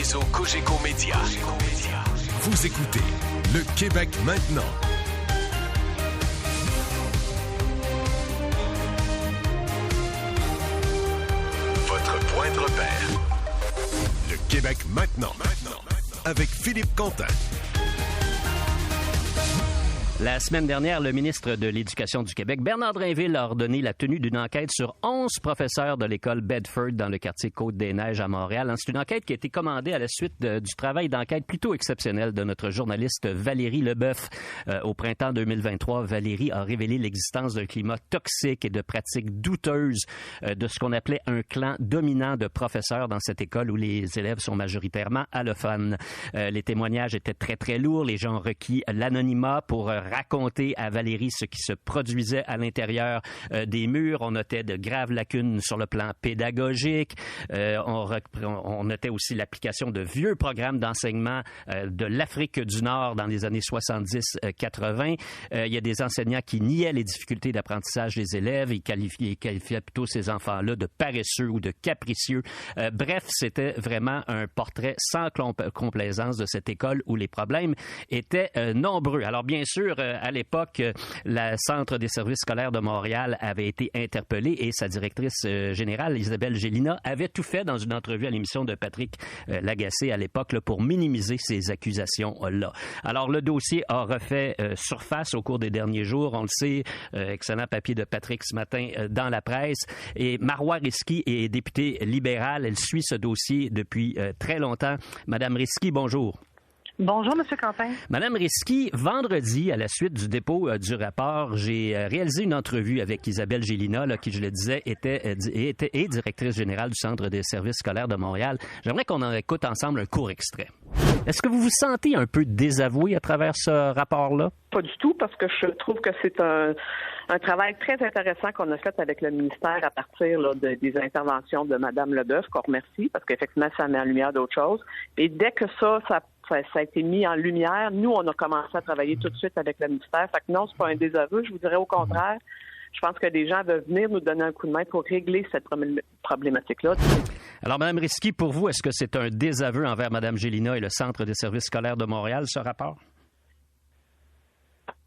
réseau Cogeco Média. Vous écoutez Le Québec maintenant. Votre point de repère. Le Québec maintenant. Avec Philippe Quentin. La semaine dernière, le ministre de l'Éducation du Québec, Bernard Drinville, a ordonné la tenue d'une enquête sur 11 professeurs de l'école Bedford dans le quartier Côte-des-Neiges à Montréal. C'est une enquête qui a été commandée à la suite du travail d'enquête plutôt exceptionnel de notre journaliste Valérie Leboeuf. Au printemps 2023, Valérie a révélé l'existence d'un climat toxique et de pratiques douteuses de ce qu'on appelait un clan dominant de professeurs dans cette école où les élèves sont majoritairement allophones. Les témoignages étaient très, très lourds. Les gens ont requis l'anonymat pour raconter à Valérie ce qui se produisait à l'intérieur des murs. On notait de graves lacunes sur le plan pédagogique. On notait aussi l'application de vieux programmes d'enseignement de l'Afrique du Nord dans les années 70-80. Il y a des enseignants qui niaient les difficultés d'apprentissage des élèves. Ils qualifiaient plutôt ces enfants-là de paresseux ou de capricieux. Bref, c'était vraiment un portrait sans complaisance de cette école où les problèmes étaient nombreux. Alors bien sûr, à l'époque, le Centre des services scolaires de Montréal avait été interpellé et sa directrice générale, Isabelle Gélina, avait tout fait dans une entrevue à l'émission de Patrick Lagacé à l'époque là, pour minimiser ces accusations-là. Alors, le dossier a refait surface au cours des derniers jours. On le sait, excellent papier de Patrick ce matin dans la presse. Et Marois Risky est députée libérale. Elle suit ce dossier depuis très longtemps. Madame Risky, bonjour. Bonjour, M. Quentin. Madame Risky, vendredi, à la suite du dépôt du rapport, j'ai réalisé une entrevue avec Isabelle Gélina, là, qui, je le disais, était directrice générale du Centre des services scolaires de Montréal. J'aimerais qu'on en écoute ensemble un court extrait. Est-ce que vous vous sentez un peu désavoué à travers ce rapport-là? Pas du tout, parce que je trouve que c'est un travail très intéressant qu'on a fait avec le ministère à partir là, des interventions de Mme Leboeuf, qu'on remercie, parce qu'effectivement, ça met en lumière d'autres choses. Et dès que ça a été mis en lumière, nous, on a commencé à travailler tout de suite avec le ministère. Fait que non, c'est pas un désaveu, je vous dirais au contraire. Je pense que des gens veulent venir nous donner un coup de main pour régler cette problématique-là. Alors, Mme Risky, pour vous, est-ce que c'est un désaveu envers Mme Gélina et le Centre des services scolaires de Montréal, ce rapport?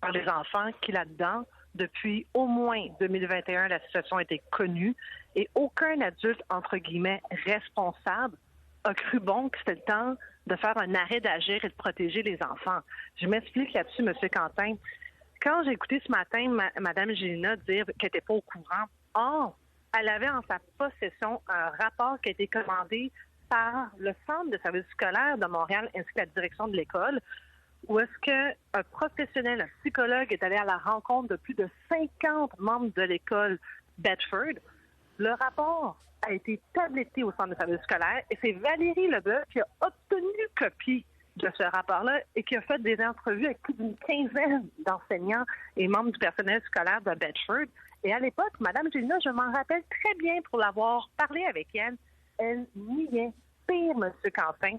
Par les enfants qui, là-dedans, depuis au moins 2021, la situation était connue et aucun adulte, entre guillemets, responsable a cru bon que c'était le temps de faire un arrêt d'agir et de protéger les enfants. Je m'explique là-dessus, M. Quentin. Quand j'ai écouté ce matin Mme Gélina dire qu'elle n'était pas au courant, elle avait en sa possession un rapport qui a été commandé par le Centre de services scolaires de Montréal ainsi que la direction de l'école, où est-ce qu'un professionnel, un psychologue est allé à la rencontre de plus de 50 membres de l'école Bedford. Le rapport a été tabletté au Centre de services scolaires et c'est Valérie Leboeuf qui a obtenu copie de ce rapport-là et qui a fait des entrevues avec plus d'une quinzaine d'enseignants et membres du personnel scolaire de Bedford. Et à l'époque, Mme Gélina, je m'en rappelle très bien pour l'avoir parlé avec elle niait. Pire, M. Quentin.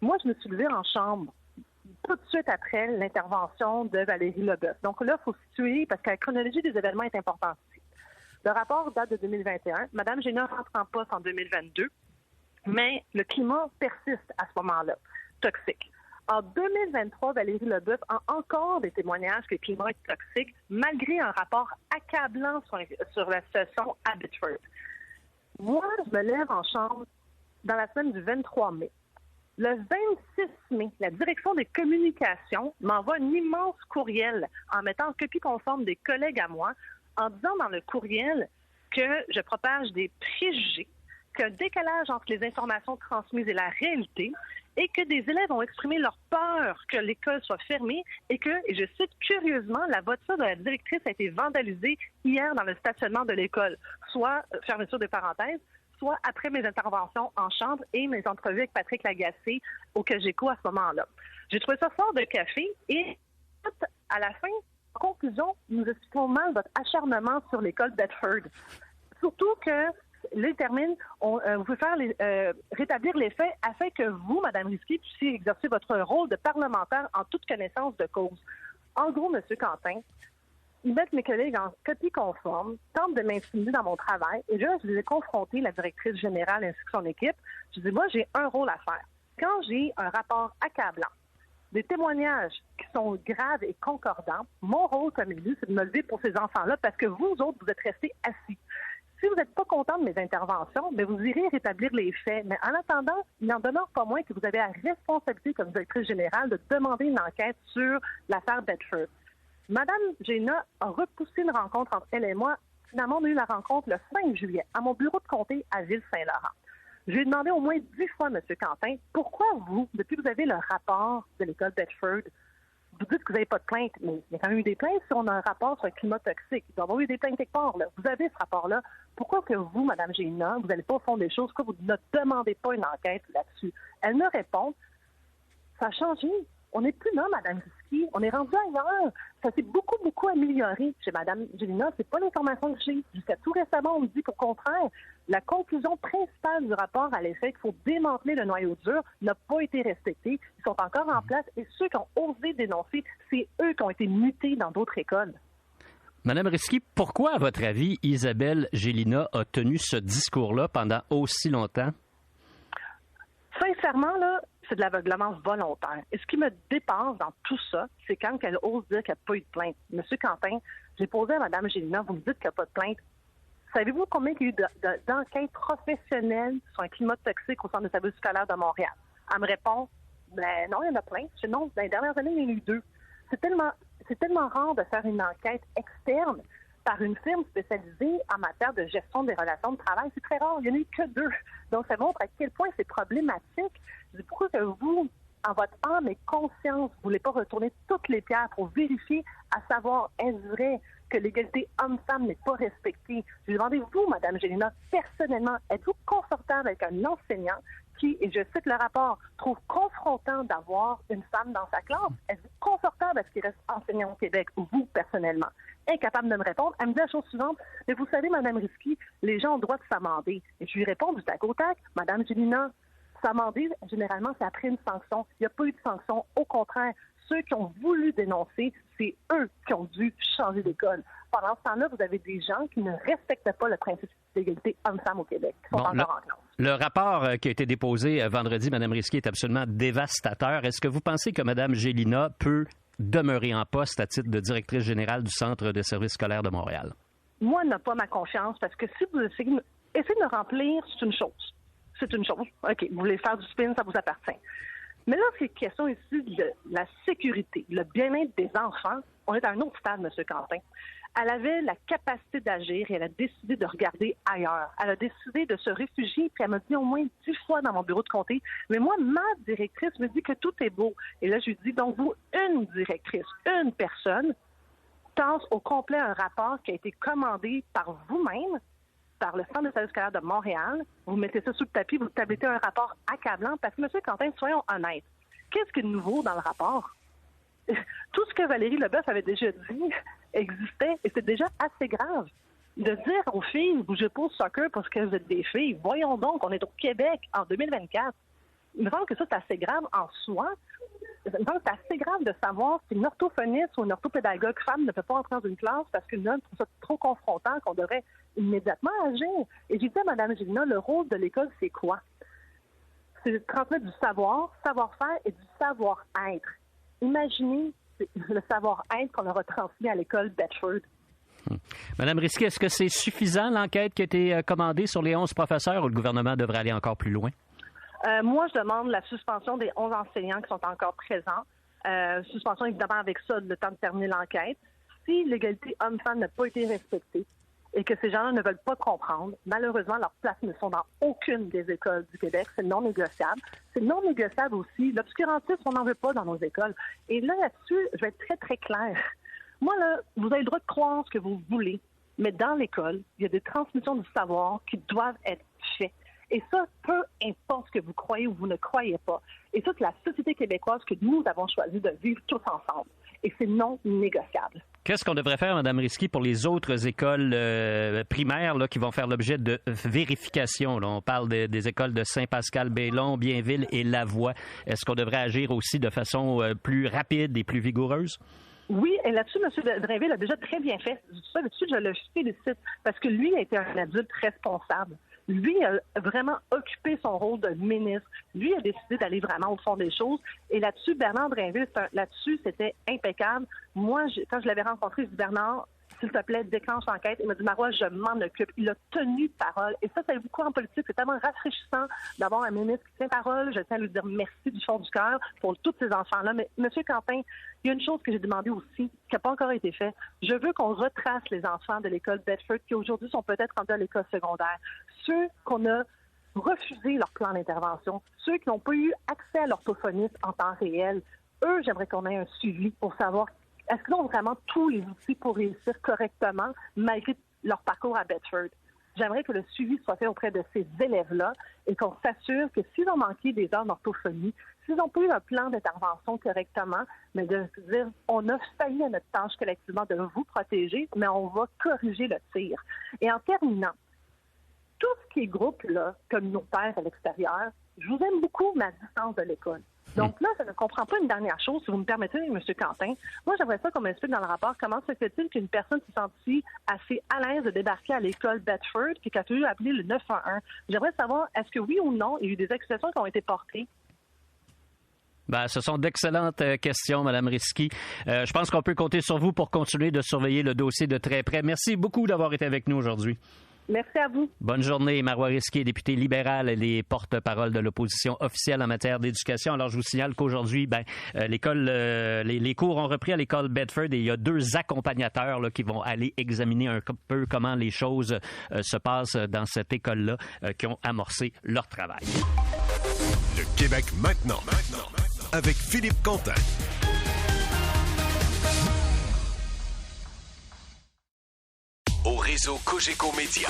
Moi, je me suis levée en chambre tout de suite après l'intervention de Valérie Leboeuf. Donc là, il faut situer, parce que la chronologie des événements est importante ici. Le rapport date de 2021. Mme Gélina rentre en poste en 2022, mais le climat persiste à ce moment-là, toxique. En 2023, Valérie Leboeuf a encore des témoignages que le climat est toxique, malgré un rapport accablant sur la situation à Bedford. Moi, je me lève en chambre dans la semaine du 23 mai. Le 26 mai, la direction des communications m'envoie un immense courriel en mettant en copie conforme des collègues à moi, en disant dans le courriel que je propage des préjugés, qu'un décalage entre les informations transmises et la réalité, et que des élèves ont exprimé leur peur que l'école soit fermée et que, et je cite curieusement, la voiture de la directrice a été vandalisée hier dans le stationnement de l'école, soit, fermeture de parenthèses, soit après mes interventions en chambre et mes entrevues avec Patrick Lagacé au Cogeco à ce moment-là. J'ai trouvé ça fort de café et à la fin, en conclusion, nous expliquons mal votre acharnement sur l'école Bedford. Surtout que les termine, on veut faire rétablir les faits afin que vous, Mme Risky, puissiez exercer votre rôle de parlementaire en toute connaissance de cause. En gros, M. Quentin, ils mettent mes collègues en copie conforme, tentent de m'intimider dans mon travail, et là, je les ai confrontés, la directrice générale ainsi que son équipe. Je dis, moi, j'ai un rôle à faire. Quand j'ai un rapport accablant, des témoignages qui sont graves et concordants, mon rôle comme élu, c'est de me lever pour ces enfants-là parce que vous autres, vous êtes restés assis. Si vous n'êtes pas content de mes interventions, bien, vous irez rétablir les faits. Mais en attendant, il n'en demeure pas moins que vous avez la responsabilité comme directrice générale de demander une enquête sur l'affaire Bedford. Madame Gélinas a repoussé une rencontre entre elle et moi. Finalement, on a eu la rencontre le 5 juillet à mon bureau de comté à Ville-Saint-Laurent. Je lui ai demandé au moins 10 fois, M. Quentin, pourquoi vous, depuis que vous avez le rapport de l'école Bedford, vous dites que vous n'avez pas de plainte, mais il y a quand même eu des plaintes si on a un rapport sur un climat toxique. Il doit y avoir eu des plaintes quelque part, là. Vous avez ce rapport-là. Pourquoi que vous, Mme Gélinas, vous n'allez pas au fond des choses, pourquoi vous ne demandez pas une enquête là-dessus? Elle me répond, ça a changé. On n'est plus là, Mme Risky. On est rendu ailleurs. Ça s'est beaucoup, beaucoup amélioré chez Mme Gélinas. C'est pas l'information que j'ai. Jusqu'à tout récemment, on me dit qu'au contraire, la conclusion principale du rapport à l'effet qu'il faut démanteler le noyau dur n'a pas été respectée. Ils sont encore en place et ceux qui ont osé dénoncer, c'est eux qui ont été mutés dans d'autres écoles. Madame Risky, pourquoi, à votre avis, Isabelle Gélinas a tenu ce discours-là pendant aussi longtemps? Sincèrement, là, c'est de l'aveuglement volontaire. Et ce qui me dépasse dans tout ça, c'est quand elle ose dire qu'il n'y a pas eu de plainte. Monsieur Quentin, j'ai posé à Mme Gélinas, vous me dites qu'il n'y a pas de plainte. Savez-vous combien il y a eu d'enquêtes professionnelles sur un climat toxique au Centre de services scolaires de Montréal? Elle me répond, ben non, il y en a plein. Je dis non, dans les dernières années, il y en a eu 2. C'est tellement rare de faire une enquête externe par une firme spécialisée en matière de gestion des relations de travail. C'est très rare. Il n'y en a eu que 2. Donc, ça montre à quel point c'est problématique. Je dis pourquoi que vous, en votre âme et conscience, vous ne voulez pas retourner toutes les pierres pour vérifier, à savoir, est-ce vrai que l'égalité homme-femme n'est pas respectée? Je lui demandais, vous, Mme Gélinas, personnellement, êtes-vous confortable avec un enseignant qui, et je cite le rapport, trouve confrontant d'avoir une femme dans sa classe? Êtes-vous confortable à ce qu'il reste enseignant au Québec, ou vous, personnellement? Incapable de me répondre. Elle me dit la chose suivante, mais vous savez, Mme Risky, les gens ont le droit de s'amender. Et je lui réponds du tac au tac, Mme Gélinas, s'amender, généralement, c'est après une sanction. Il n'y a pas eu de sanction. Au contraire, ceux qui ont voulu dénoncer, c'est eux qui ont dû changer d'école. Pendant ce temps-là, vous avez des gens qui ne respectent pas le principe d'égalité homme-femme au Québec, qui sont encore en classe. Le rapport qui a été déposé vendredi, Mme Risky, est absolument dévastateur. Est-ce que vous pensez que Mme Gélinas peut demeurer en poste à titre de directrice générale du Centre de services scolaires de Montréal? Moi, elle n'a pas ma confiance parce que si vous essayez de me remplir, c'est une chose. C'est une chose. OK, vous voulez faire du spin, ça vous appartient. Mais là, c'est question ici de la sécurité, le bien-être des enfants. On est à un autre stade, M. Quentin. Elle avait la capacité d'agir et elle a décidé de regarder ailleurs. Elle a décidé de se réfugier, puis elle m'a dit au moins 10 fois dans mon bureau de comté, mais moi, ma directrice me dit que tout est beau. Et là, je lui dis, donc vous, une directrice, une personne, tasse au complet un rapport qui a été commandé par vous-même, par le Centre de services scolaires de Montréal. Vous mettez ça sous le tapis, vous tablettez un rapport accablant, parce que, M. Quentin, soyons honnêtes, qu'est-ce qui est nouveau dans le rapport? Tout ce que Valérie Leboeuf avait déjà dit existait et c'est déjà assez grave. De dire aux filles, vous bougez pas au soccer parce que vous êtes des filles, voyons donc, on est au Québec en 2024. Il me semble que ça, c'est assez grave en soi. Il me semble que c'est assez grave de savoir si une orthophoniste ou une orthopédagogue femme ne peut pas entrer dans une classe parce qu'une homme trouve ça trop confrontant qu'on devrait immédiatement agir. Et j'ai dit à Mme Gélinas, le rôle de l'école, c'est quoi? C'est de transmettre du savoir, savoir-faire et du savoir-être. Imaginez le savoir-être qu'on a retransmis à l'école Bedford. Madame Risky, est-ce que c'est suffisant l'enquête qui a été commandée sur les 11 professeurs ou le gouvernement devrait aller encore plus loin? Moi, je demande la suspension des 11 enseignants qui sont encore présents. Suspension, évidemment, avec ça, le temps de terminer l'enquête. Si l'égalité homme-femme n'a pas été respectée et que ces gens-là ne veulent pas comprendre, malheureusement, leurs places ne sont dans aucune des écoles du Québec. C'est non négociable. C'est non négociable aussi. L'obscurantisme, on n'en veut pas dans nos écoles. Et là-dessus, je vais être très, très claire. Moi, là, vous avez le droit de croire ce que vous voulez, mais dans l'école, il y a des transmissions du savoir qui doivent être faites. Et ça, peu importe ce que vous croyez ou vous ne croyez pas. Et ça, c'est la société québécoise que nous avons choisi de vivre tous ensemble. Et c'est non négociable. Qu'est-ce qu'on devrait faire, Mme Risky, pour les autres écoles primaires là, qui vont faire l'objet de vérification? Là, on parle des écoles de Saint-Pascal-Bellon, Bienville et Lavoie. Est-ce qu'on devrait agir aussi de façon plus rapide et plus vigoureuse? Oui, et là-dessus, M. Drainville a déjà très bien fait. Ça, là-dessus, je le félicite parce que lui a été un adulte responsable. Lui a vraiment occupé son rôle de ministre. Lui a décidé d'aller vraiment au fond des choses. Et là-dessus, Bernard Drinville, c'était impeccable. Moi, quand je l'avais rencontré, je dis, Bernard, s'il te plaît, déclenche l'enquête. Il m'a dit, Marois, je m'en occupe. Il a tenu parole. Et ça c'est beaucoup en politique. C'est tellement rafraîchissant d'avoir un ministre qui tient parole. Je tiens à lui dire merci du fond du cœur pour tous ces enfants-là. Mais M. Quentin, il y a une chose que j'ai demandé aussi, qui n'a pas encore été faite. Je veux qu'on retrace les enfants de l'école Bedford qui aujourd'hui sont peut-être rendus à l'école secondaire. Ceux qu'on a refusé leur plan d'intervention, ceux qui n'ont pas eu accès à l'orthophoniste en temps réel, eux, j'aimerais qu'on ait un suivi pour savoir est-ce qu'ils ont vraiment tous les outils pour réussir correctement malgré leur parcours à Bedford. J'aimerais que le suivi soit fait auprès de ces élèves-là et qu'on s'assure que s'ils ont manqué des heures d'orthophonie, s'ils n'ont pas eu un plan d'intervention correctement, mais de se dire on a failli à notre tâche collectivement de vous protéger, mais on va corriger le tir. Et en terminant, tout ce qui est groupe là, communautaire à l'extérieur, je vous aime beaucoup, mais à distance de l'école. Donc là, ça ne comprend pas une dernière chose, si vous me permettez, M. Quentin. Moi, j'aimerais ça qu'on m'explique dans le rapport comment se fait-il qu'une personne se sentit assez à l'aise de débarquer à l'école Bedford puis qu'a toujours appelé le 911. J'aimerais savoir, est-ce que oui ou non, il y a eu des accusations qui ont été portées? Ben, ce sont d'excellentes questions, Mme Risky. Je pense qu'on peut compter sur vous pour continuer de surveiller le dossier de très près. Merci beaucoup d'avoir été avec nous aujourd'hui. Merci à vous. Bonne journée. Marois Risky, députée libérale et porte-parole de l'opposition officielle en matière d'éducation. Alors, je vous signale qu'aujourd'hui, les cours ont repris à l'école Bedford et il y a 2 accompagnateurs là, qui vont aller examiner un peu comment les choses se passent dans cette école-là, qui ont amorcé leur travail. Le Québec maintenant, avec Philippe Quentin. Au réseau Cogeco Média.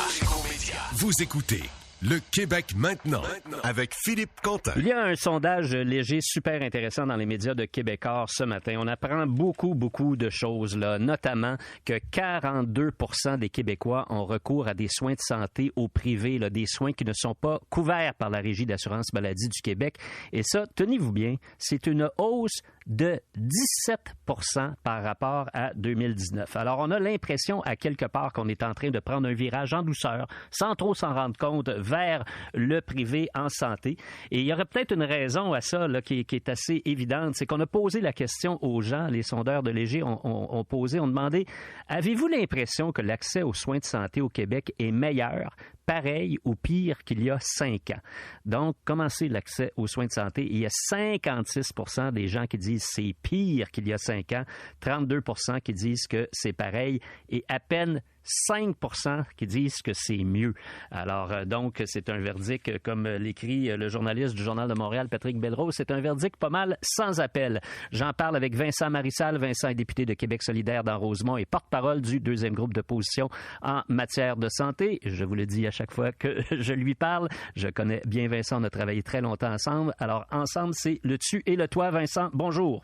Vous écoutez Le Québec maintenant avec Philippe Quentin. Il y a un sondage léger super intéressant dans les médias de Québécois ce matin. On apprend beaucoup de choses, là, notamment que 42% des Québécois ont recours à des soins de santé au privé, là, des soins qui ne sont pas couverts par la Régie d'assurance maladie du Québec. Et ça, tenez-vous bien, c'est une hausse de 17% par rapport à 2019. Alors, on a l'impression à quelque part qu'on est en train de prendre un virage en douceur, sans trop s'en rendre compte, vers le privé en santé. Et il y aurait peut-être une raison à ça là, qui est assez évidente, c'est qu'on a posé la question aux gens, les sondeurs de Léger ont demandé, avez-vous l'impression que l'accès aux soins de santé au Québec est meilleur, pareil ou pire qu'il y a 5 ans? Donc, comment c'est l'accès aux soins de santé? Il y a 56% des gens qui disent c'est pire qu'il y a 5 ans, 32% qui disent que c'est pareil et à peine 5% qui disent que c'est mieux. Alors, donc, c'est un verdict, comme l'écrit le journaliste du Journal de Montréal, Patrick Belrose, c'est un verdict pas mal sans appel. J'en parle avec Vincent Marissal. Vincent est député de Québec solidaire dans Rosemont et porte-parole du 2e groupe d'opposition en matière de santé. Je vous le dis à chaque fois que je lui parle. Je connais bien Vincent, on a travaillé très longtemps ensemble. Alors, ensemble, c'est le tu et le toi. Vincent, bonjour.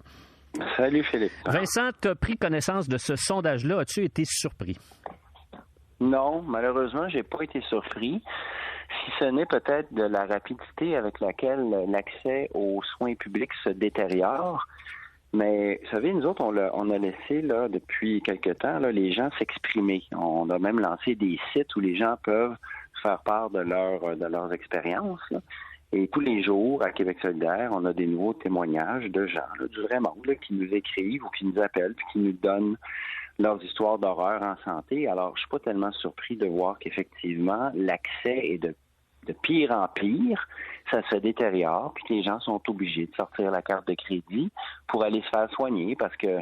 Salut, Philippe. Vincent, tu as pris connaissance de ce sondage-là. As-tu été surpris? Non, malheureusement, j'ai pas été surpris. Si ce n'est peut-être de la rapidité avec laquelle l'accès aux soins publics se détériore. Mais, vous savez, nous autres, on a laissé, là, depuis quelque temps, là, les gens s'exprimer. On a même lancé des sites où les gens peuvent faire part de leurs expériences, là. Et tous les jours, à Québec solidaire, on a des nouveaux témoignages de gens, là, du vrai monde, là, qui nous écrivent ou qui nous appellent, puis qui nous donnent leurs histoires d'horreur en santé. Alors, je suis pas tellement surpris de voir qu'effectivement, l'accès est de pire en pire, ça se détériore, puis que les gens sont obligés de sortir la carte de crédit pour aller se faire soigner, parce que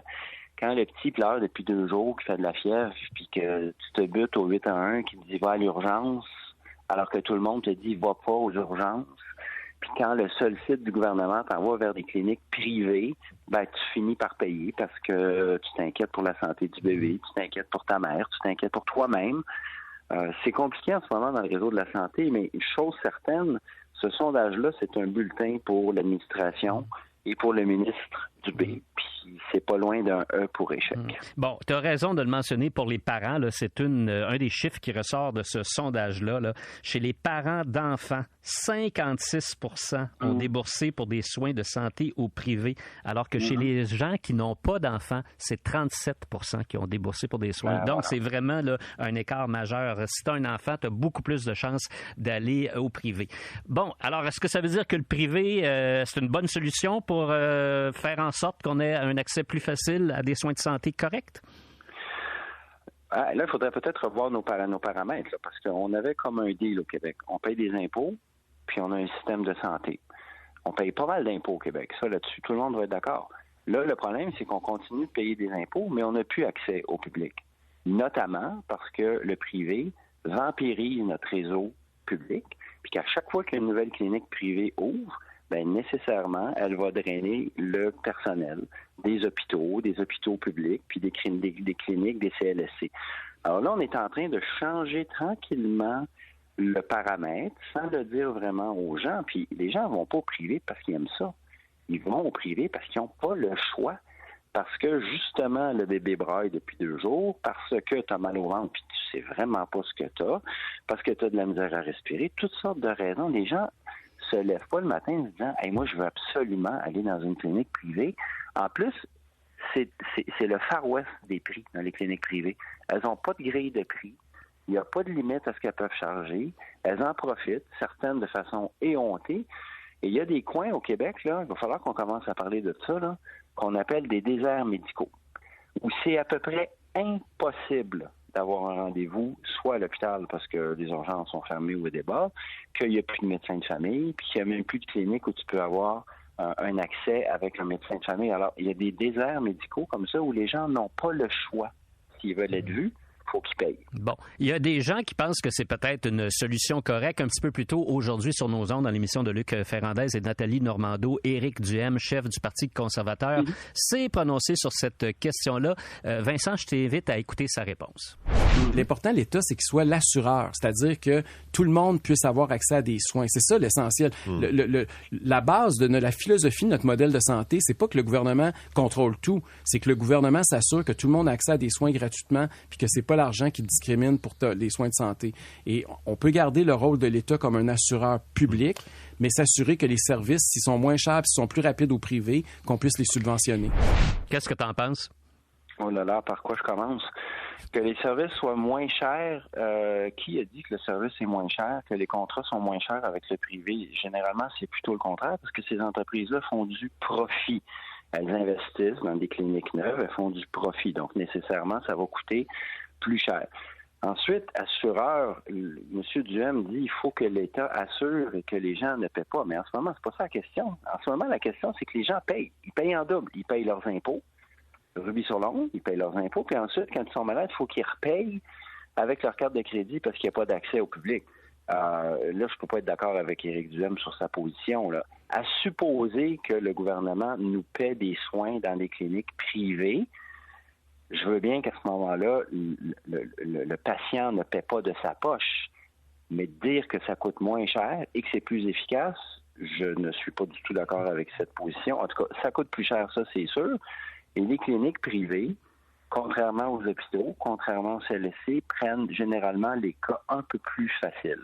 quand le petit pleure depuis 2 jours, qu'il fait de la fièvre, puis que tu te butes au 811, qui te dit « va à l'urgence », alors que tout le monde te dit « va pas aux urgences », puis quand le seul site du gouvernement t'envoie vers des cliniques privées, ben tu finis par payer parce que tu t'inquiètes pour la santé du bébé, tu t'inquiètes pour ta mère, tu t'inquiètes pour toi-même. C'est compliqué en ce moment dans le réseau de la santé, mais une chose certaine, ce sondage-là, c'est un bulletin pour l'administration et pour le ministre Dubé. Puis Puis c'est pas loin d'un E pour échec. Bon, tu as raison de le mentionner pour les parents. Là, c'est un des chiffres qui ressort de ce sondage-là. Là. Chez les parents d'enfants, 56% ont déboursé pour des soins de santé au privé, alors que chez les gens qui n'ont pas d'enfants, c'est 37% qui ont déboursé pour des soins. Donc, c'est vraiment là, un écart majeur. Si tu as un enfant, tu as beaucoup plus de chances d'aller au privé. Bon, alors, est-ce que ça veut dire que le privé, c'est une bonne solution pour faire en sorte qu'on ait un accès plus facile à des soins de santé corrects? Là, il faudrait peut-être revoir nos paramètres, là, parce qu'on avait comme un deal au Québec. On paye des impôts, puis on a un système de santé. On paye pas mal d'impôts au Québec. Ça, là-dessus, tout le monde va être d'accord. Là, le problème, c'est qu'on continue de payer des impôts, mais on n'a plus accès au public. Notamment parce que le privé vampirise notre réseau public, puis qu'à chaque fois qu'une nouvelle clinique privée ouvre, bien, nécessairement, elle va drainer le personnel des hôpitaux publics, puis des cliniques, des CLSC. Alors là, on est en train de changer tranquillement le paramètre sans le dire vraiment aux gens. Puis les gens vont pas au privé parce qu'ils aiment ça. Ils vont au privé parce qu'ils n'ont pas le choix. Parce que, justement, le bébé braille depuis 2 jours, parce que tu as mal au ventre puis tu sais vraiment pas ce que tu as, parce que tu as de la misère à respirer, toutes sortes de raisons. Les gens se lèvent pas le matin en se disant « Hey, moi, je veux absolument aller dans une clinique privée. » En plus, c'est le Far West des prix dans les cliniques privées. Elles n'ont pas de grille de prix. Il n'y a pas de limite à ce qu'elles peuvent charger. Elles en profitent, certaines de façon éhontée. Et il y a des coins au Québec, là, il va falloir qu'on commence à parler de ça, là, qu'on appelle des déserts médicaux, où c'est à peu près impossible d'avoir un rendez-vous, soit à l'hôpital parce que les urgences sont fermées ou débordent, qu'il n'y a plus de médecin de famille, puis qu'il n'y a même plus de clinique où tu peux avoir un accès avec un médecin de famille. Alors, il y a des déserts médicaux comme ça où les gens n'ont pas le choix. S'ils veulent être vus, il faut qu'ils payent. Bon, il y a des gens qui pensent que c'est peut-être une solution correcte. Un petit peu plus tôt aujourd'hui sur nos ondes, dans l'émission de Luc Ferrandez et Nathalie Normando, Éric Duhem, chef du Parti conservateur, s'est prononcé sur cette question-là. Vincent, je t'invite à écouter sa réponse. L'important, l'État, c'est qu'il soit l'assureur, c'est-à-dire que tout le monde puisse avoir accès à des soins. C'est ça l'essentiel. La base de la philosophie de notre modèle de santé, c'est pas que le gouvernement contrôle tout, c'est que le gouvernement s'assure que tout le monde a accès à des soins gratuitement, puis que c'est pas l'argent qui discrimine pour les soins de santé. Et on peut garder le rôle de l'État comme un assureur public, mais s'assurer que les services, s'ils sont moins chers, s'ils sont plus rapides au privé, qu'on puisse les subventionner. Qu'est-ce que tu en penses? Oh là là, par quoi je commence? Que les services soient moins chers. Qui a dit que le service est moins cher, que les contrats sont moins chers avec le privé? Généralement, c'est plutôt le contraire, parce que ces entreprises-là font du profit. Elles investissent dans des cliniques neuves, elles font du profit. Donc, nécessairement, ça va coûter plus cher. Ensuite, assureur, M. Duhem dit il faut que l'État assure et que les gens ne paient pas. Mais en ce moment, c'est pas ça la question. En ce moment, la question, c'est que les gens payent. Ils payent en double. Ils payent leurs impôts. Rubis sur l'ongle, ils payent leurs impôts, puis ensuite, quand ils sont malades, il faut qu'ils repayent avec leur carte de crédit parce qu'il n'y a pas d'accès au public. Là, je ne peux pas être d'accord avec Éric Duhem sur sa position. Là. À supposer que le gouvernement nous paie des soins dans des cliniques privées, je veux bien qu'à ce moment-là, le patient ne paie pas de sa poche, mais dire que ça coûte moins cher et que c'est plus efficace, je ne suis pas du tout d'accord avec cette position. En tout cas, ça coûte plus cher, ça, c'est sûr. Et les cliniques privées, contrairement aux hôpitaux, contrairement aux CLSC, prennent généralement les cas un peu plus faciles.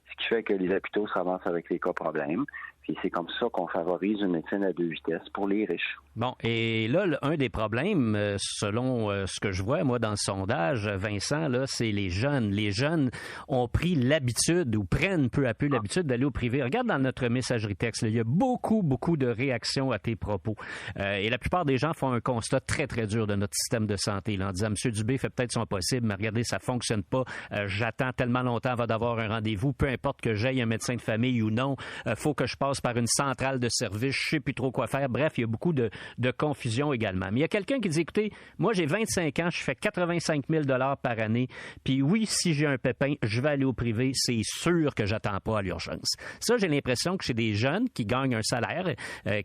Ce qui fait que les hôpitaux s'avancent avec les cas problèmes. Puis c'est comme ça qu'on favorise une médecine à 2 vitesses pour les riches. Bon, et là, un des problèmes, selon ce que je vois, moi, dans le sondage, Vincent, là, c'est les jeunes. Les jeunes ont pris l'habitude ou prennent peu à peu l'habitude d'aller au privé. Regarde dans notre messagerie texte, là, il y a beaucoup de réactions à tes propos. Et la plupart des gens font un constat très, très dur de notre système de santé, là, en disant, M. Dubé fait peut-être son possible, mais regardez, ça fonctionne pas. J'attends tellement longtemps avant d'avoir un rendez-vous, peu importe que j'aille un médecin de famille ou non, faut que je passe par une centrale de service, je sais plus trop quoi faire. Bref, il y a beaucoup de confusion également. Mais il y a quelqu'un qui dit, écoutez, moi j'ai 25 ans, je fais 85 000 $ par année, puis oui, si j'ai un pépin, je vais aller au privé, c'est sûr que j'attends pas à l'urgence. Ça, j'ai l'impression que chez des jeunes qui gagnent un salaire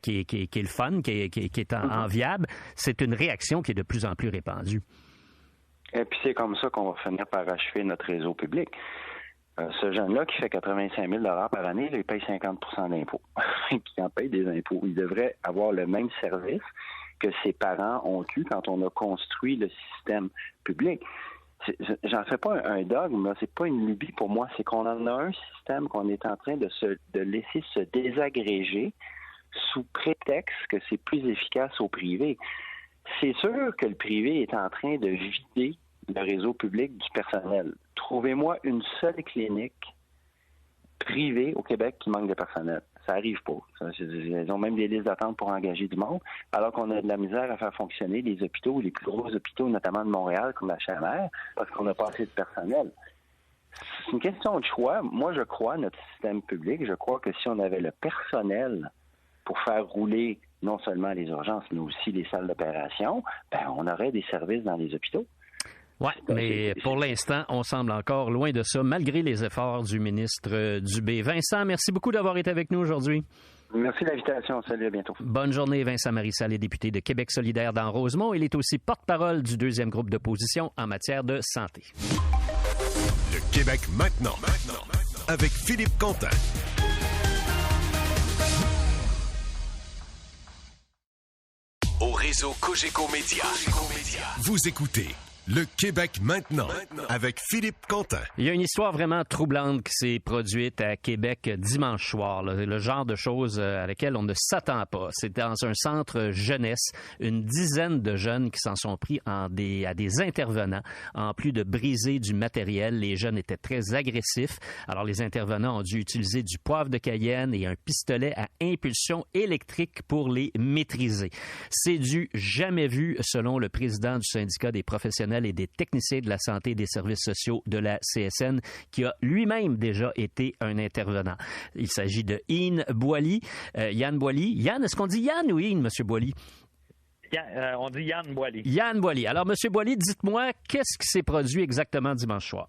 qui est le fun, qui est enviable, c'est une réaction qui est de plus en plus répandue. Et puis c'est comme ça qu'on va finir par achever notre réseau public. Ce jeune-là qui fait 85 000 $ par année, là, il paye 50 % d'impôts. Puis il en paye des impôts. Il devrait avoir le même service que ses parents ont eue quand on a construit le système public. J'en fais pas un dogme, là. C'est pas une lubie pour moi, c'est qu'on en a un système qu'on est en train de laisser se désagréger sous prétexte que c'est plus efficace au privé. C'est sûr que le privé est en train de vider le réseau public du personnel. Trouvez-moi une seule clinique privée au Québec qui manque de personnel. Ça arrive pas. Ils ont même des listes d'attente pour engager du monde, alors qu'on a de la misère à faire fonctionner les hôpitaux, les plus gros hôpitaux, notamment de Montréal, comme la Chamère, parce qu'on n'a pas assez de personnel. C'est une question de choix. Moi, je crois à notre système public. Je crois que si on avait le personnel pour faire rouler non seulement les urgences, mais aussi les salles d'opération, on aurait des services dans les hôpitaux. Oui, mais pour l'instant, on semble encore loin de ça, malgré les efforts du ministre Dubé. Vincent, merci beaucoup d'avoir été avec nous aujourd'hui. Merci de l'invitation. Salut, à bientôt. Bonne journée, Vincent Marissal est député de Québec solidaire dans Rosemont. Il est aussi porte-parole du deuxième groupe d'opposition en matière de santé. Le Québec maintenant. Avec Philippe Quentin. Au réseau Cogeco Média. Vous écoutez Le Québec maintenant avec Philippe Quentin. Il y a une histoire vraiment troublante qui s'est produite à Québec dimanche soir. Le genre de choses à laquelle on ne s'attend pas. C'est dans un centre jeunesse, une dizaine de jeunes qui s'en sont pris à des intervenants. En plus de briser du matériel, les jeunes étaient très agressifs. Alors les intervenants ont dû utiliser du poivre de Cayenne et un pistolet à impulsion électrique pour les maîtriser. C'est du jamais vu selon le président du syndicat des professionnels et des techniciens de la santé et des services sociaux de la CSN, qui a lui-même déjà été un intervenant. Il s'agit de Ian Boily. Yann Boily. Yann, est-ce qu'on dit Yann ou Ian, M. Boily? On dit Yann Boily. Yann Boily. Alors, M. Boily, dites-moi, qu'est-ce qui s'est produit exactement dimanche soir?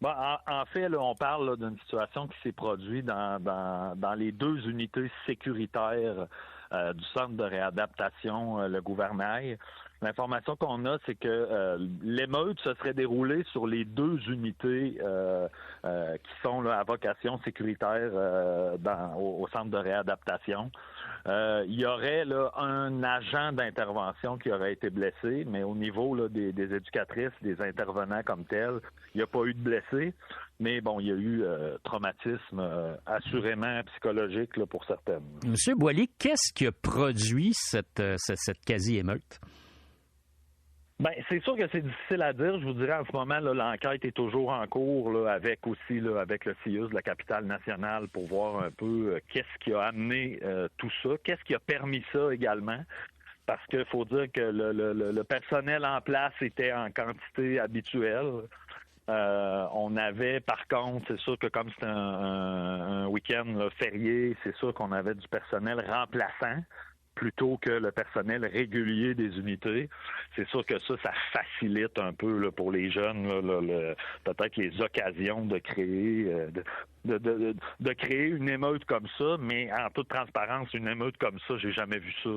Bon, en fait, là, on parle d'une situation qui s'est produite dans les deux unités sécuritaires du centre de réadaptation, le Gouvernail. L'information qu'on a, c'est que l'émeute se serait déroulée sur les deux unités qui sont là, à vocation sécuritaire au centre de réadaptation. Il y aurait là, un agent d'intervention qui aurait été blessé, mais au niveau là, des éducatrices, des intervenants comme tels, il n'y a pas eu de blessés. Mais bon, il y a eu traumatisme assurément psychologique là, pour certaines. Monsieur Boily, qu'est-ce qui a produit cette quasi-émeute? Ben, c'est sûr que c'est difficile à dire. Je vous dirais, en ce moment, là, l'enquête est toujours en cours là, avec le CIUS de la capitale nationale pour voir un peu qu'est-ce qui a amené tout ça, qu'est-ce qui a permis ça également. Parce qu'il faut dire que le personnel en place était en quantité habituelle. On avait, par contre, c'est sûr que comme c'était un week-end là, férié, c'est sûr qu'on avait du personnel remplaçant plutôt que le personnel régulier des unités. C'est sûr que ça facilite un peu là, pour les jeunes là, peut-être les occasions de créer de créer une émeute comme ça, mais en toute transparence, une émeute comme ça, j'ai jamais vu ça.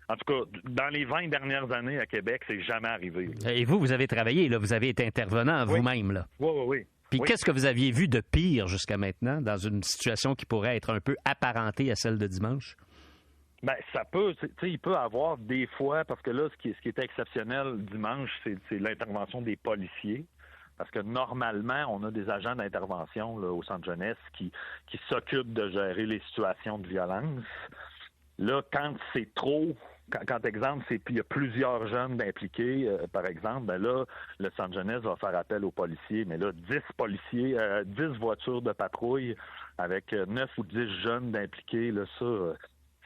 En tout cas, dans les 20 dernières années à Québec, c'est jamais arrivé. Là. Et vous avez travaillé, là, vous avez été intervenant vous-même, là. Oui. Puis qu'est-ce que vous aviez vu de pire jusqu'à maintenant dans une situation qui pourrait être un peu apparentée à celle de dimanche? Ben, ça peut, tu sais, il peut avoir des fois, parce que là, ce qui était exceptionnel dimanche, c'est l'intervention des policiers. Parce que normalement, on a des agents d'intervention là, au centre jeunesse qui s'occupent de gérer les situations de violence. Là, quand c'est trop, quand exemple, il y a plusieurs jeunes impliqués, par exemple, ben là, le centre jeunesse va faire appel aux policiers. Mais là, 10 policiers, 10 voitures de patrouille avec 9 ou 10 jeunes d'impliqués, là, ça,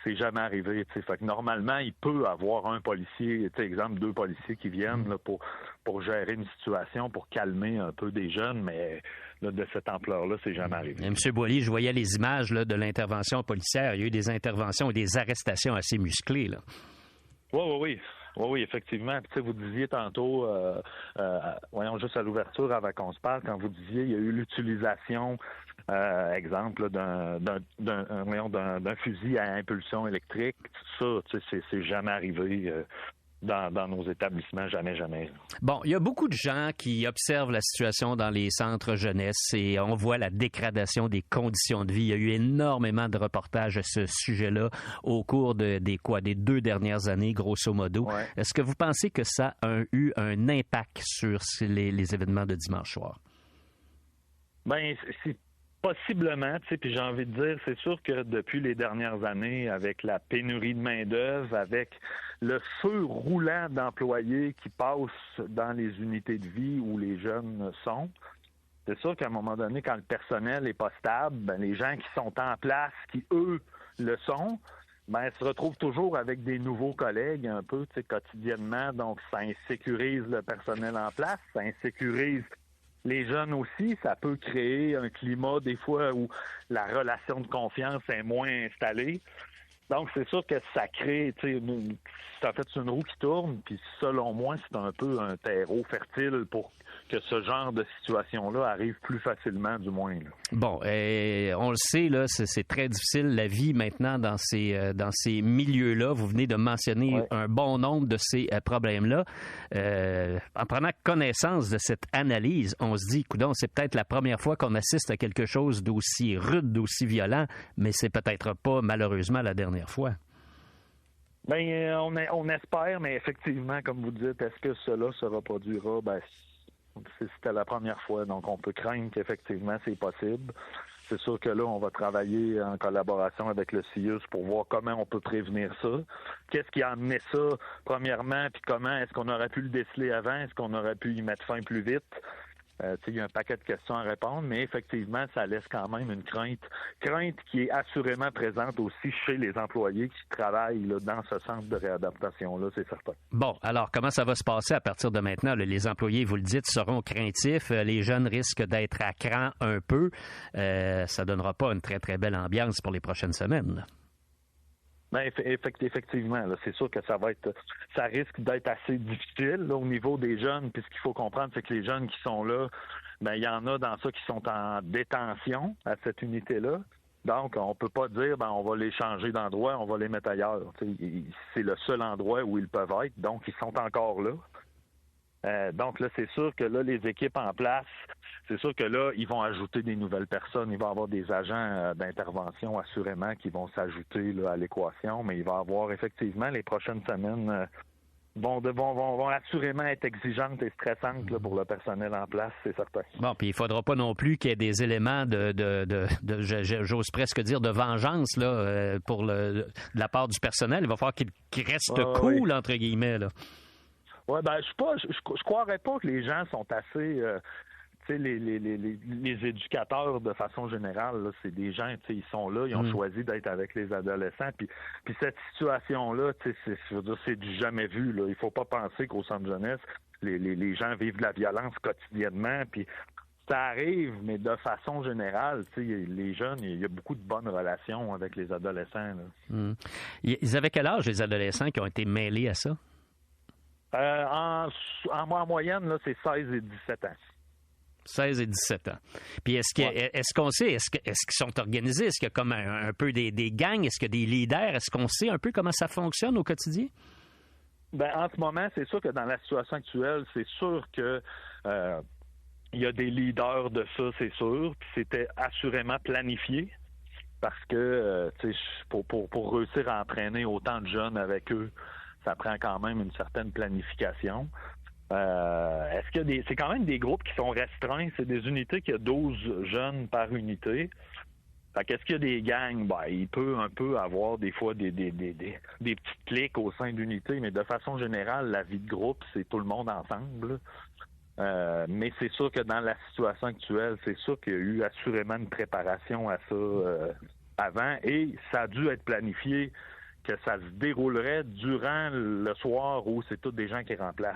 c'est jamais arrivé. T'sais. Fait que normalement, il peut avoir un policier, exemple, 2 policiers qui viennent là, pour gérer une situation, pour calmer un peu des jeunes, mais là, de cette ampleur-là, c'est jamais arrivé. M. Boily, je voyais les images là, de l'intervention policière. Il y a eu des interventions et des arrestations assez musclées. Là. Oui, effectivement. Puis, vous disiez tantôt, voyons juste à l'ouverture avant qu'on se parle, quand vous disiez il y a eu l'utilisation, exemple, d'un fusil à impulsion électrique. Ça, c'est jamais arrivé. dans nos établissements, jamais. Bon, il y a beaucoup de gens qui observent la situation dans les centres jeunesse et on voit la dégradation des conditions de vie. Il y a eu énormément de reportages à ce sujet-là au cours des 2 dernières années, grosso modo. Ouais. Est-ce que vous pensez que ça a eu un impact sur les événements de dimanche soir? Ben, c'est possiblement, tu sais, puis j'ai envie de dire, c'est sûr que depuis les dernières années, avec la pénurie de main-d'œuvre, avec le feu roulant d'employés qui passent dans les unités de vie où les jeunes sont, c'est sûr qu'à un moment donné, quand le personnel n'est pas stable, ben, les gens qui sont en place, qui eux le sont, ben, se retrouvent toujours avec des nouveaux collègues un peu, tu sais, quotidiennement. Donc, ça insécurise le personnel en place, ça insécurise les jeunes aussi. Ça peut créer un climat, des fois, où la relation de confiance est moins installée. Donc, c'est sûr que ça crée, tu sais, ça fait une roue qui tourne, puis selon moi, c'est un peu un terreau fertile pour que ce genre de situation-là arrive plus facilement, du moins. Là. Bon, on le sait, là, c'est très difficile, la vie maintenant dans ces milieux-là. Vous venez de mentionner un bon nombre de ces problèmes-là. En prenant connaissance de cette analyse, on se dit, coudonc, c'est peut-être la première fois qu'on assiste à quelque chose d'aussi rude, d'aussi violent, mais c'est peut-être pas, malheureusement, la dernière fois. Bien, on espère, mais effectivement, comme vous dites, est-ce que cela se reproduira? Ben, c'était la première fois, donc on peut craindre qu'effectivement c'est possible. C'est sûr que là, on va travailler en collaboration avec le CIUS pour voir comment on peut prévenir ça. Qu'est-ce qui a amené ça, premièrement, puis comment est-ce qu'on aurait pu le déceler avant? Est-ce qu'on aurait pu y mettre fin plus vite? Il y a un paquet de questions à répondre, mais effectivement, ça laisse quand même une crainte qui est assurément présente aussi chez les employés qui travaillent là, dans ce centre de réadaptation-là, c'est certain. Bon, alors, comment ça va se passer à partir de maintenant? Là, les employés, vous le dites, seront craintifs. Les jeunes risquent d'être à cran un peu. Ça donnera pas une très, très belle ambiance pour les prochaines semaines. Là. Ben, effectivement, là, c'est sûr que ça risque d'être assez difficile là, au niveau des jeunes. Puis ce qu'il faut comprendre, c'est que les jeunes qui sont là, ben il y en a dans ça qui sont en détention à cette unité-là. Donc, on peut pas dire ben on va les changer d'endroit, on va les mettre ailleurs. C'est le seul endroit où ils peuvent être, donc ils sont encore là. Donc là, c'est sûr que là, les équipes en place, c'est sûr que là, ils vont ajouter des nouvelles personnes. Il va y avoir des agents d'intervention, assurément, qui vont s'ajouter là, à l'équation, mais il va y avoir effectivement les prochaines semaines vont assurément être exigeantes et stressantes là, pour le personnel en place, c'est certain. Bon, puis il faudra pas non plus qu'il y ait des éléments j'ose presque dire, de vengeance là, pour de la part du personnel. Il va falloir qu'il reste cool, entre guillemets, là. Ouais, ben je croirais pas que les gens sont assez tu sais, les éducateurs de façon générale, là, c'est des gens, tu sais, ils sont là, ils ont choisi d'être avec les adolescents. Puis cette situation-là, tu sais, c'est du jamais vu. Là. Il faut pas penser qu'au centre jeunesse, les gens vivent de la violence quotidiennement. Puis ça arrive, mais de façon générale, tu sais, les jeunes, il y a beaucoup de bonnes relations avec les adolescents. Là. Ils avaient quel âge, les adolescents qui ont été mêlés à ça? En moyenne, là, c'est 16 et 17 ans. 16 et 17 ans. Puis est-ce qu'on sait, est-ce qu'ils sont organisés? Est-ce qu'il y a comme un peu des gangs? Est-ce qu'il y a des leaders? Est-ce qu'on sait un peu comment ça fonctionne au quotidien? Ben, en ce moment, c'est sûr que dans la situation actuelle, c'est sûr que il y a des leaders de ça, c'est sûr. Puis c'était assurément planifié. Parce que tu sais, pour réussir à entraîner autant de jeunes avec eux, ça prend quand même une certaine planification. Est-ce que c'est quand même des groupes qui sont restreints? C'est des unités qui a 12 jeunes par unité. Fait qu'est-ce qu'il y a des gangs? Ben, il peut un peu avoir des fois des petites cliques au sein d'unités, mais de façon générale, la vie de groupe, c'est tout le monde ensemble. Mais c'est sûr que dans la situation actuelle, c'est sûr qu'il y a eu assurément une préparation à ça avant, et ça a dû être planifié que ça se déroulerait durant le soir où c'est tous des gens qui remplacent.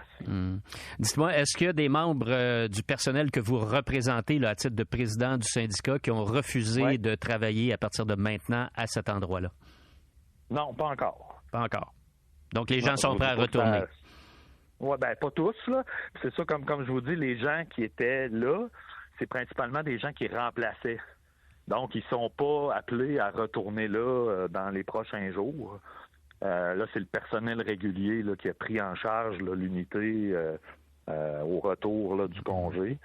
Dites-moi, est-ce qu'il y a des membres du personnel que vous représentez là, à titre de président du syndicat qui ont refusé de travailler à partir de maintenant à cet endroit-là? Non, pas encore. Pas encore. Donc les gens sont prêts à retourner? Oui, ben pas tous, là. C'est ça, comme je vous dis, les gens qui étaient là, c'est principalement des gens qui remplaçaient. Donc, ils sont pas appelés à retourner là dans les prochains jours. Là, c'est le personnel régulier là, qui a pris en charge là, l'unité au retour là, du congé.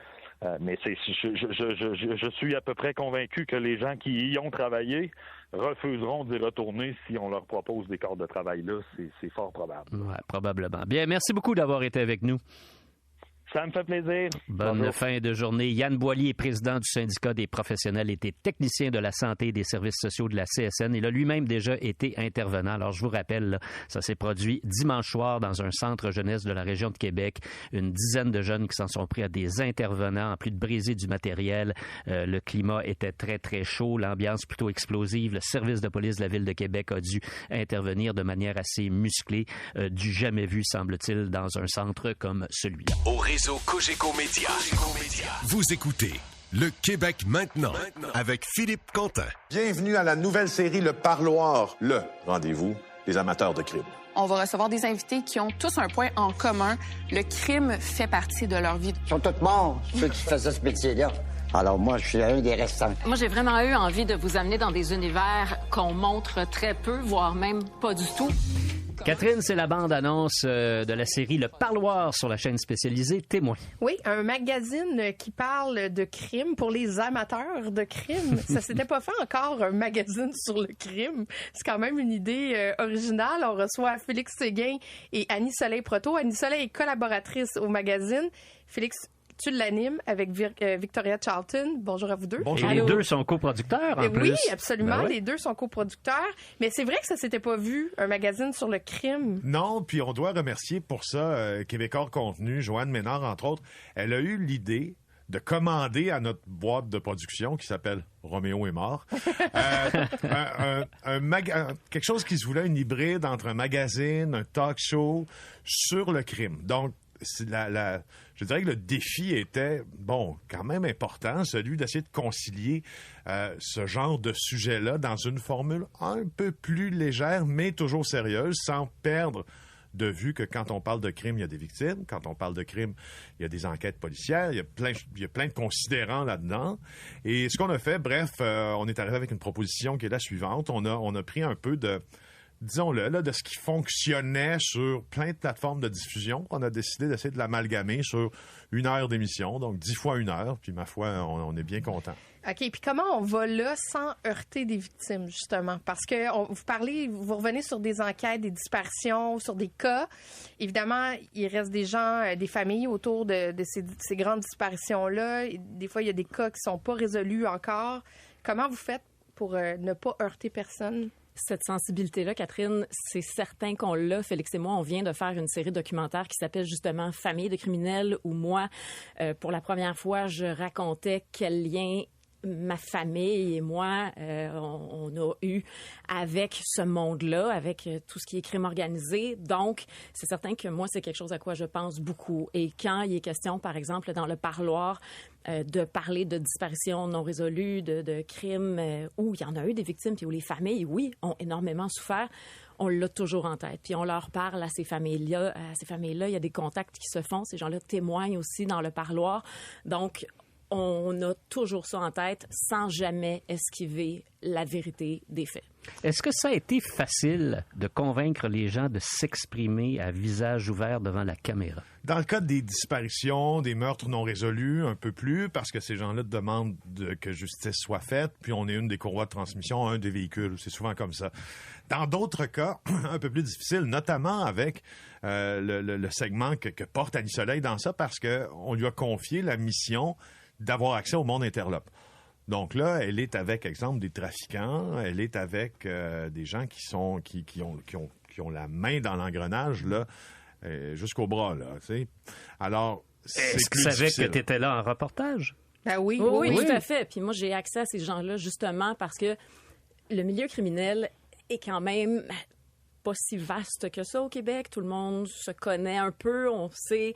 Mais je suis à peu près convaincu que les gens qui y ont travaillé refuseront d'y retourner si on leur propose des corps de travail là. C'est fort probable. Ouais, probablement. Bien, merci beaucoup d'avoir été avec nous. Ça me fait plaisir. Bonne Bonjour. fin de journée. Yann Boilly est président du syndicat des professionnels, était technicien de la santé et des services sociaux de la CSN. Il a lui-même déjà été intervenant. Alors, je vous rappelle, là, ça s'est produit dimanche soir dans un centre jeunesse de la région de Québec. Une dizaine de jeunes qui s'en sont pris à des intervenants, en plus de briser du matériel. Le climat était très, très chaud, l'ambiance plutôt explosive. Le service de police de la Ville de Québec a dû intervenir de manière assez musclée, du jamais vu, semble-t-il, dans un centre comme celui-là. Au réseau Cogeco Média. Vous écoutez Le Québec maintenant avec Philippe Quentin. Bienvenue à la nouvelle série Le Parloir, le rendez-vous des amateurs de crime. On va recevoir des invités qui ont tous un point en commun. Le crime fait partie de leur vie. Ils sont tous morts, ceux qui faisaient ce métier-là. Alors moi, je suis un des restants. Moi, j'ai vraiment eu envie de vous amener dans des univers qu'on montre très peu, voire même pas du tout. Catherine, c'est la bande-annonce de la série Le Parloir sur la chaîne spécialisée Témoin. Oui, un magazine qui parle de crime pour les amateurs de crime. Ça s'était pas fait encore, un magazine sur le crime. C'est quand même une idée originale. On reçoit Félix Séguin et Annie Soleil-Proto. Annie Soleil est collaboratrice au magazine. Félix, tu l'animes avec Victoria Charlton. Bonjour à vous deux. Bonjour. Et les deux sont coproducteurs, en plus. Oui, absolument. Ben ouais. Les deux sont coproducteurs. Mais c'est vrai que ça s'était pas vu, un magazine sur le crime. Non, puis on doit remercier pour ça Québécois Contenu, Joanne Ménard, entre autres. Elle a eu l'idée de commander à notre boîte de production qui s'appelle Roméo est mort, quelque chose qui se voulait une hybride entre un magazine, un talk show sur le crime. Donc, je dirais que le défi était, quand même important, celui d'essayer de concilier ce genre de sujet-là dans une formule un peu plus légère, mais toujours sérieuse, sans perdre de vue que quand on parle de crime, il y a des victimes. Quand on parle de crime, il y a des enquêtes policières. Il y a plein de considérants là-dedans. Et ce qu'on a fait, on est arrivé avec une proposition qui est la suivante. On a pris un peu de... disons-le, de ce qui fonctionnait sur plein de plateformes de diffusion. On a décidé d'essayer de l'amalgamer sur 1 heure d'émission, donc 10 fois 1 heure, puis ma foi, on est bien content. OK, puis comment on va là sans heurter des victimes, justement? Parce que vous revenez sur des enquêtes, des disparitions, sur des cas. Évidemment, il reste des gens, des familles autour de ces grandes disparitions-là. Des fois, il y a des cas qui sont pas résolus encore. Comment vous faites pour ne pas heurter personne? Cette sensibilité-là, Catherine, c'est certain qu'on l'a. Félix et moi, on vient de faire une série documentaire qui s'appelle justement « Famille de criminels » où moi, pour la première fois, je racontais quel lien ma famille et moi, on a eu avec ce monde-là, avec tout ce qui est crime organisé. Donc, c'est certain que moi, c'est quelque chose à quoi je pense beaucoup. Et quand il est question, par exemple, dans le parloir, de parler de disparitions non résolues, de crimes où il y en a eu des victimes, puis où les familles, oui, ont énormément souffert, on l'a toujours en tête. Puis on leur parle à ces familles-là. Il y a des contacts qui se font. Ces gens-là témoignent aussi dans le parloir. Donc, on a toujours ça en tête sans jamais esquiver la vérité des faits. Est-ce que ça a été facile de convaincre les gens de s'exprimer à visage ouvert devant la caméra? Dans le cas des disparitions, des meurtres non résolus, un peu plus, parce que ces gens-là demandent que justice soit faite, puis on est une des courroies de transmission, un des véhicules. C'est souvent comme ça. Dans d'autres cas, un peu plus difficiles, notamment avec le segment que porte Annie Soleil dans ça, parce qu'on lui a confié la mission d'avoir accès au monde interlope. Donc là, elle est avec, exemple, des trafiquants, elle est avec des gens qui ont la main dans l'engrenage là, jusqu'au bras là. Tu sais. Alors, est-ce que tu savais que tu étais là en reportage? Ben oui, oui, tout à fait. Puis moi, j'ai accès à ces gens-là justement parce que le milieu criminel est quand même pas si vaste que ça au Québec. Tout le monde se connaît un peu. On sait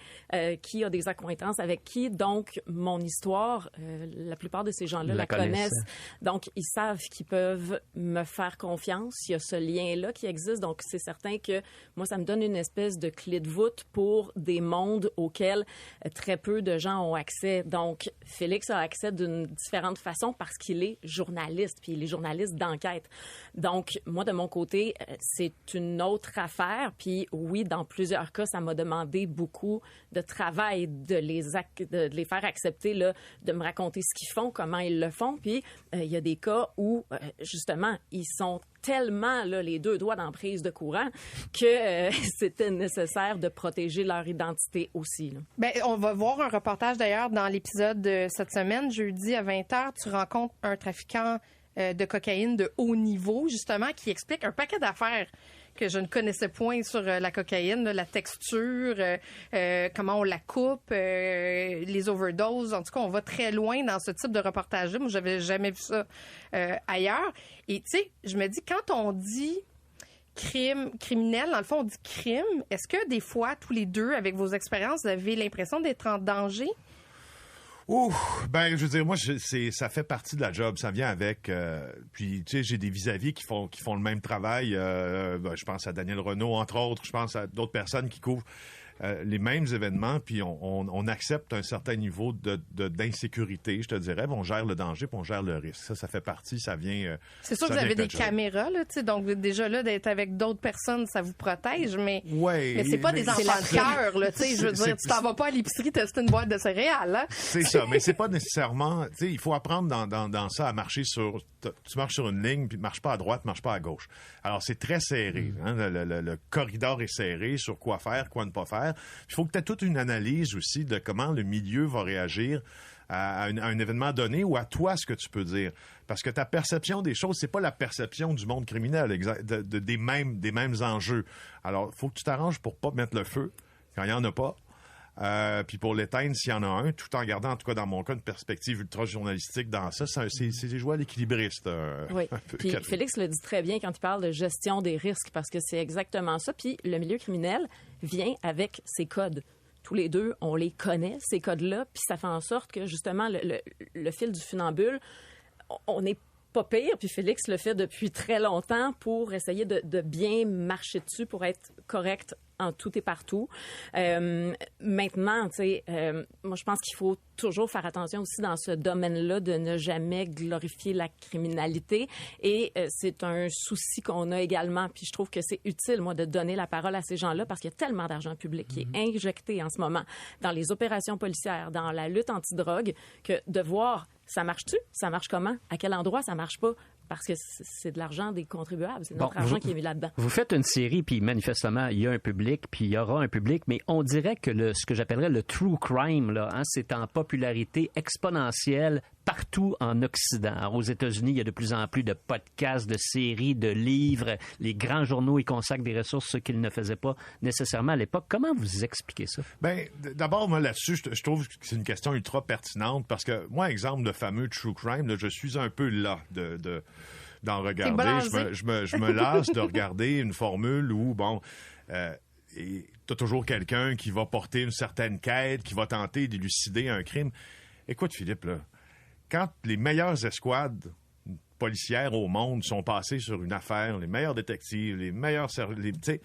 qui a des accointances avec qui. Donc, mon histoire, la plupart de ces gens-là la connaissent. Donc, ils savent qu'ils peuvent me faire confiance. Il y a ce lien-là qui existe. Donc, c'est certain que moi, ça me donne une espèce de clé de voûte pour des mondes auxquels très peu de gens ont accès. Donc, Félix a accès d'une différente façon parce qu'il est journaliste, puis il est journaliste d'enquête. Donc, moi, de mon côté, c'est une une autre affaire. Puis oui, dans plusieurs cas, ça m'a demandé beaucoup de travail de les faire accepter, là, de me raconter ce qu'ils font, comment ils le font. Puis il y a des cas où, justement, ils sont tellement là, les deux doigts dans la prise de courant que c'était nécessaire de protéger leur identité aussi. Là. Bien, on va voir un reportage d'ailleurs dans l'épisode de cette semaine, jeudi à 20h. Tu rencontres un trafiquant de cocaïne de haut niveau, justement, qui explique un paquet d'affaires que je ne connaissais point sur la cocaïne, là, la texture, comment on la coupe, les overdoses. En tout cas, on va très loin dans ce type de reportage-là. Moi, j'avais jamais vu ça ailleurs. Et tu sais, je me dis, quand on dit criminel, dans le fond, on dit crime. Est-ce que des fois, tous les deux, avec vos expériences, vous avez l'impression d'être en danger? Ben, je veux dire, moi, ça fait partie de la job. Ça vient avec. Puis, tu sais, j'ai des vis-à-vis qui font le même travail. Je pense à Daniel Renaud, entre autres. Je pense à d'autres personnes qui couvrent les mêmes événements. Puis, on accepte un certain niveau d'insécurité, je te dirais. On gère le danger, puis on gère le risque. Ça fait partie. Ça vient. C'est sûr que vous avez des caméras, là, tu sais. Donc, déjà là, d'être avec d'autres personnes, ça vous protège. Mais c'est pas des enfants de cœur, là. Tu sais, je veux dire, tu t'en vas pas à l'épicerie tester une boîte de céréales, hein? C'est ça. Mais c'est pas nécessairement. Tu sais, il faut apprendre dans ça à marcher sur. Tu marches sur une ligne, puis ne marches pas à droite, marche pas à gauche. Alors, c'est très serré. Hein? Le corridor est serré sur quoi faire, quoi ne pas faire. Il faut que tu aies toute une analyse aussi de comment le milieu va réagir à un événement donné ou à toi ce que tu peux dire. Parce que ta perception des choses, c'est pas la perception du monde criminel des mêmes enjeux. Alors, il faut que tu t'arranges pour pas mettre le feu quand il n'y en a pas. Puis pour l'éteindre s'il y en a un, tout en gardant, en tout cas dans mon cas, une perspective ultra-journalistique dans ça. C'est jouer à l'équilibriste. Oui, puis Félix le dit très bien quand il parle de gestion des risques, parce que c'est exactement ça. Puis le milieu criminel vient avec ses codes. Tous les deux, on les connaît, ces codes-là, puis ça fait en sorte que, justement, le fil du funambule, on n'est pas pire, puis Félix le fait depuis très longtemps pour essayer de bien marcher dessus, pour être correct en tout et partout. Maintenant, tu sais, moi, je pense qu'il faut toujours faire attention aussi dans ce domaine-là de ne jamais glorifier la criminalité. Et c'est un souci qu'on a également. Puis je trouve que c'est utile, moi, de donner la parole à ces gens-là parce qu'il y a tellement d'argent public qui est injecté en ce moment dans les opérations policières, dans la lutte antidrogue, que de voir ça marche-tu? Ça marche comment? À quel endroit ça marche pas? Parce que c'est de l'argent des contribuables. C'est notre argent qui est mis là-dedans. Vous faites une série, puis manifestement, il y a un public, puis il y aura un public, mais on dirait que ce que j'appellerais le true crime, là, hein, c'est en popularité exponentielle partout en Occident. Alors, aux États-Unis, il y a de plus en plus de podcasts, de séries, de livres. Les grands journaux y consacrent des ressources, ce qu'ils ne faisaient pas nécessairement à l'époque. Comment vous expliquez ça? Bien, d'abord, moi, là-dessus, je trouve que c'est une question ultra pertinente parce que, moi, exemple de fameux true crime, là, je suis un peu là d'en regarder. Je me lasse de regarder une formule où, bon... et t'as toujours quelqu'un qui va porter une certaine quête, qui va tenter d'élucider un crime. Écoute, Philippe, là, quand les meilleures escouades policières au monde sont passées sur une affaire, les meilleurs détectives, les meilleurs services, tu sais,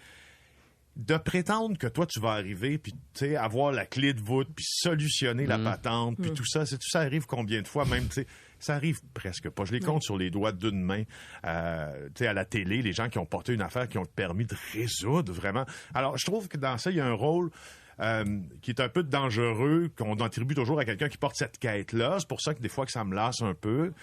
de prétendre que toi, tu vas arriver puis, tu sais, avoir la clé de voûte puis solutionner la patente puis tout ça, ça arrive combien de fois même, tu sais, ça arrive presque pas. Je les compte sur les doigts d'une main. Tu sais, à la télé, les gens qui ont porté une affaire qui ont permis de résoudre vraiment. Alors, je trouve que dans ça, il y a un rôle qui est un peu dangereux, qu'on attribue toujours à quelqu'un qui porte cette quête-là. C'est pour ça que des fois que ça me lasse un peu.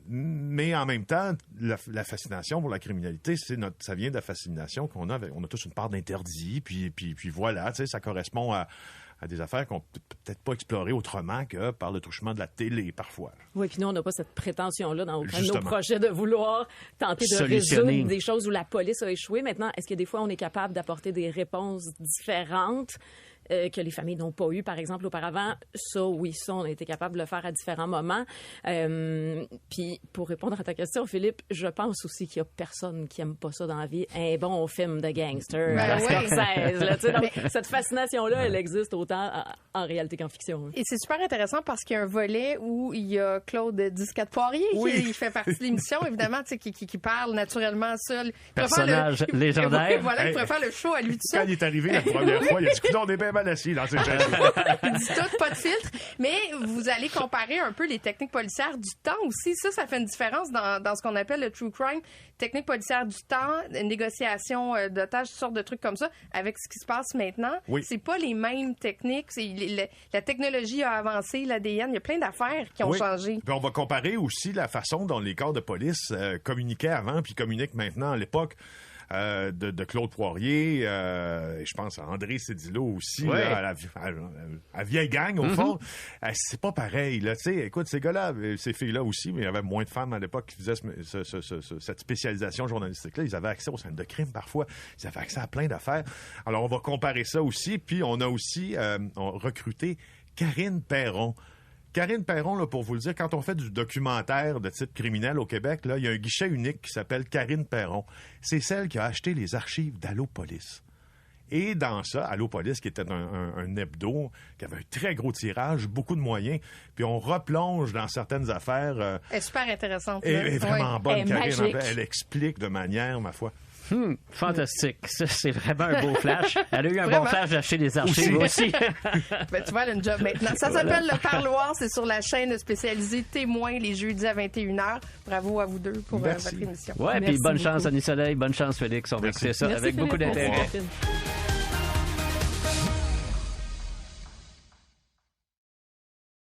Mais en même temps, la fascination pour la criminalité, ça vient de la fascination qu'on a. On a tous une part d'interdit, puis voilà, tu sais, ça correspond à des affaires qu'on peut peut-être pas explorer autrement que par le truchement de la télé, parfois. Oui, puis nous, on n'a pas cette prétention-là dans aucun de nos projets de vouloir tenter de résoudre des choses où la police a échoué. Maintenant, est-ce que des fois, on est capable d'apporter des réponses différentes que les familles n'ont pas eu, par exemple, auparavant? Ça, oui, ça, on a été capable de le faire à différents moments. Puis, pour répondre à ta question, Philippe, je pense aussi qu'il y a personne qui aime pas ça dans la vie. Un bon film de gangster, Scorsese, là, tu sais, donc, cette fascination-là, elle existe autant en réalité qu'en fiction. Et c'est super intéressant parce qu'il y a un volet où il y a Claude Discat-Poirier qui fait partie de l'émission, évidemment, tu sais, qui parle naturellement seul. Personnage légendaire. Voilà, il pourrait faire le show à lui tout seul. Quand il est arrivé la première fois, il a dit « Coudonc, des bébés mal assis dans ces chaises. Il dit tout, pas de filtre. Mais vous allez comparer un peu les techniques policières du temps aussi. Ça fait une différence dans ce qu'on appelle le true crime. Techniques policières du temps, négociation d'otages, toutes sortes de trucs comme ça, avec ce qui se passe maintenant. Oui. C'est pas les mêmes techniques. La technologie a avancé, l'ADN, il y a plein d'affaires qui ont changé. Puis on va comparer aussi la façon dont les corps de police communiquaient avant puis communiquent maintenant. À l'époque de Claude Poirier, je pense à André Cédillo aussi, là, à vieille gang, au fond. C'est pas pareil. Là. Écoute, ces gars-là, ces filles-là aussi, mais il y avait moins de femmes à l'époque qui faisaient cette spécialisation journalistique-là. Ils avaient accès aux scènes de crime parfois. Ils avaient accès à plein d'affaires. Alors, on va comparer ça aussi. Puis, on a aussi recruté Karine Perron. Karine Perron, là, pour vous le dire, quand on fait du documentaire de type criminel au Québec, là, il y a un guichet unique qui s'appelle Karine Perron. C'est celle qui a acheté les archives d'Allo Police. Et dans ça, Allo Police, qui était un hebdo, qui avait un très gros tirage, beaucoup de moyens, puis on replonge dans certaines affaires. Elle est super intéressante. Elle est vraiment bonne, Karine. Elle explique de manière, ma foi. Fantastique. Ça, c'est vraiment un beau flash. Elle a eu un bon flash d'acheter des archives aussi. Ben, tu vois, elle a une job maintenant. Ça s'appelle Le Parloir. C'est sur la chaîne spécialisée Témoins les jeudis à 21h. Bravo à vous deux pour votre émission. Ouais, puis bonne chance, Annie Soleil. Bonne chance, Félix. On va écouter ça avec beaucoup d'intérêt.